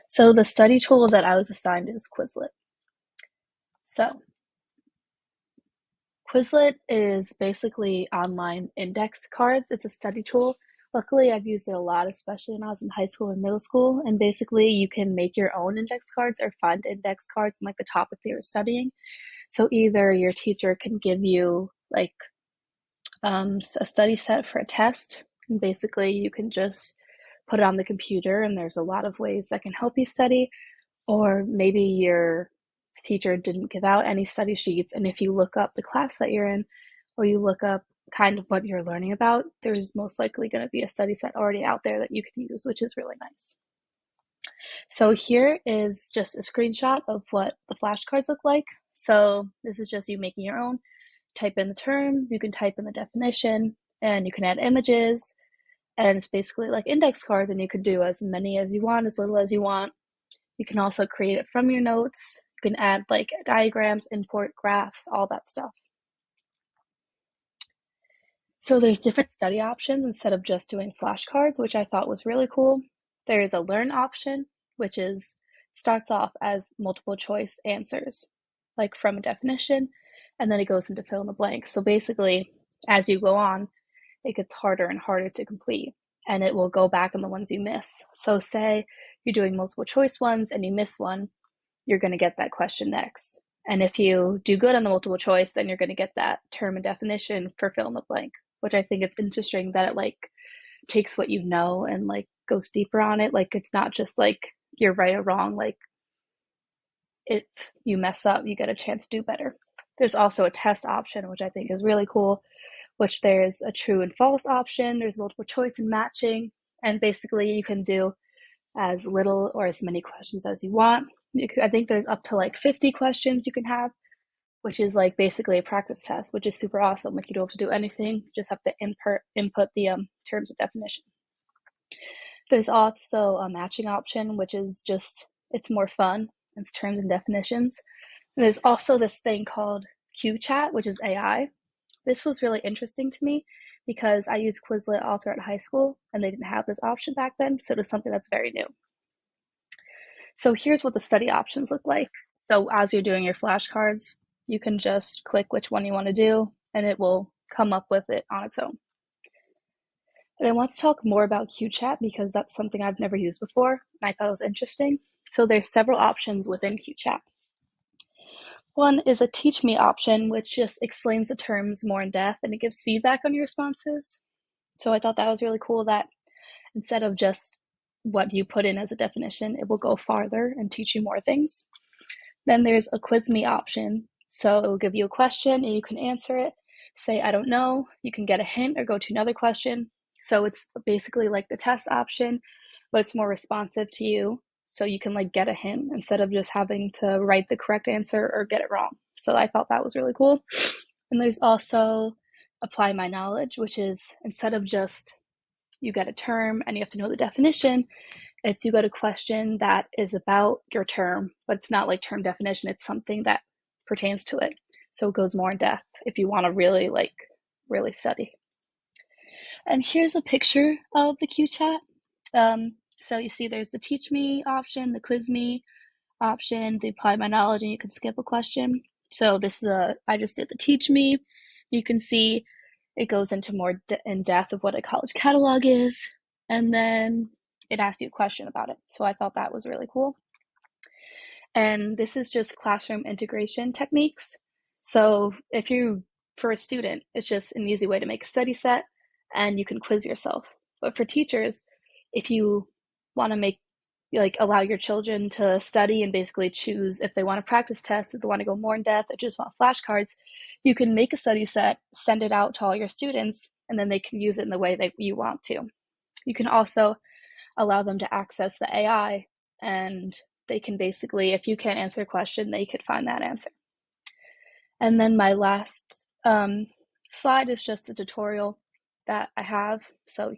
So the study tool that I was assigned is Quizlet. So Quizlet is basically online index cards. It's a study tool. Luckily, I've used it a lot, especially when I was in high school and middle school. And basically, you can make your own index cards or find index cards in like the topic that you're studying. So either your teacher can give you like a study set for a test, and basically you can just put it on the computer, and there's a lot of ways that can help you study. Or maybe your teacher didn't give out any study sheets, and if you look up the class that you're in, or you look up kind of what you're learning about, there's most likely going to be a study set already out there that you can use, which is really nice. So here is just a screenshot of what the flashcards look like. So this is just you making your own. Type in the term, you can type in the definition, and you can add images. And it's basically like index cards, and you could do as many as you want, as little as you want. You can also create it from your notes. You can add like diagrams, import graphs, all that stuff. So there's different study options instead of just doing flashcards, which I thought was really cool. There's a learn option, which starts off as multiple choice answers, like from a definition, and then it goes into fill in the blank. So basically, as you go on, it gets harder and harder to complete, and it will go back on the ones you miss. So say you're doing multiple choice ones and you miss one, you're going to get that question next. And if you do good on the multiple choice, then you're going to get that term and definition for fill in the blank, which I think it's interesting that it like takes what you know and like goes deeper on it. Like it's not just like you're right or wrong. Like if you mess up, you get a chance to do better. There's also a test option, which I think is really cool, which there's a true and false option. There's multiple choice and matching. And basically you can do as little or as many questions as you want. I think there's up to like 50 questions you can have, which is like basically a practice test, which is super awesome. Like you don't have to do anything, you just have to input the terms of definition. There's also a matching option, which is just, it's more fun. It's terms and definitions. And there's also this thing called QChat, which is AI. This was really interesting to me because I used Quizlet all throughout high school and they didn't have this option back then. So it was something that's very new. So here's what the study options look like. So as you're doing your flashcards, you can just click which one you want to do and it will come up with it on its own. But I want to talk more about QChat because that's something I've never used before and I thought it was interesting. So there's several options within QChat. One is a teach me option, which just explains the terms more in depth and it gives feedback on your responses. So I thought that was really cool that instead of just what you put in as a definition, it will go farther and teach you more things. Then there's a quiz me option. So it will give you a question and you can answer it. Say, I don't know. You can get a hint or go to another question. So it's basically like the test option, but it's more responsive to you. So you can like get a hint instead of just having to write the correct answer or get it wrong. So I thought that was really cool. And there's also apply my knowledge, which is instead of just you get a term and you have to know the definition, it's you got a question that is about your term, but it's not like term definition, it's something that pertains to it. So it goes more in depth if you want to really study. And here's a picture of the QChat. So you see there's the teach me option, the quiz me option, the apply my knowledge, and you can skip a question. So this is I just did the teach me. You can see it goes into more in depth of what a college catalog is, and then it asks you a question about it. So I thought that was really cool. And this is just classroom integration techniques. So for a student, it's just an easy way to make a study set and you can quiz yourself. But for teachers, if you want to allow your children to study and basically choose if they want to practice test, if they want to go more in depth, or just want flashcards, you can make a study set, send it out to all your students, and then they can use it in the way that you want to. You can also allow them to access the AI, and they can basically, if you can't answer a question, they could find that answer. And then my last slide is just a tutorial that I have. So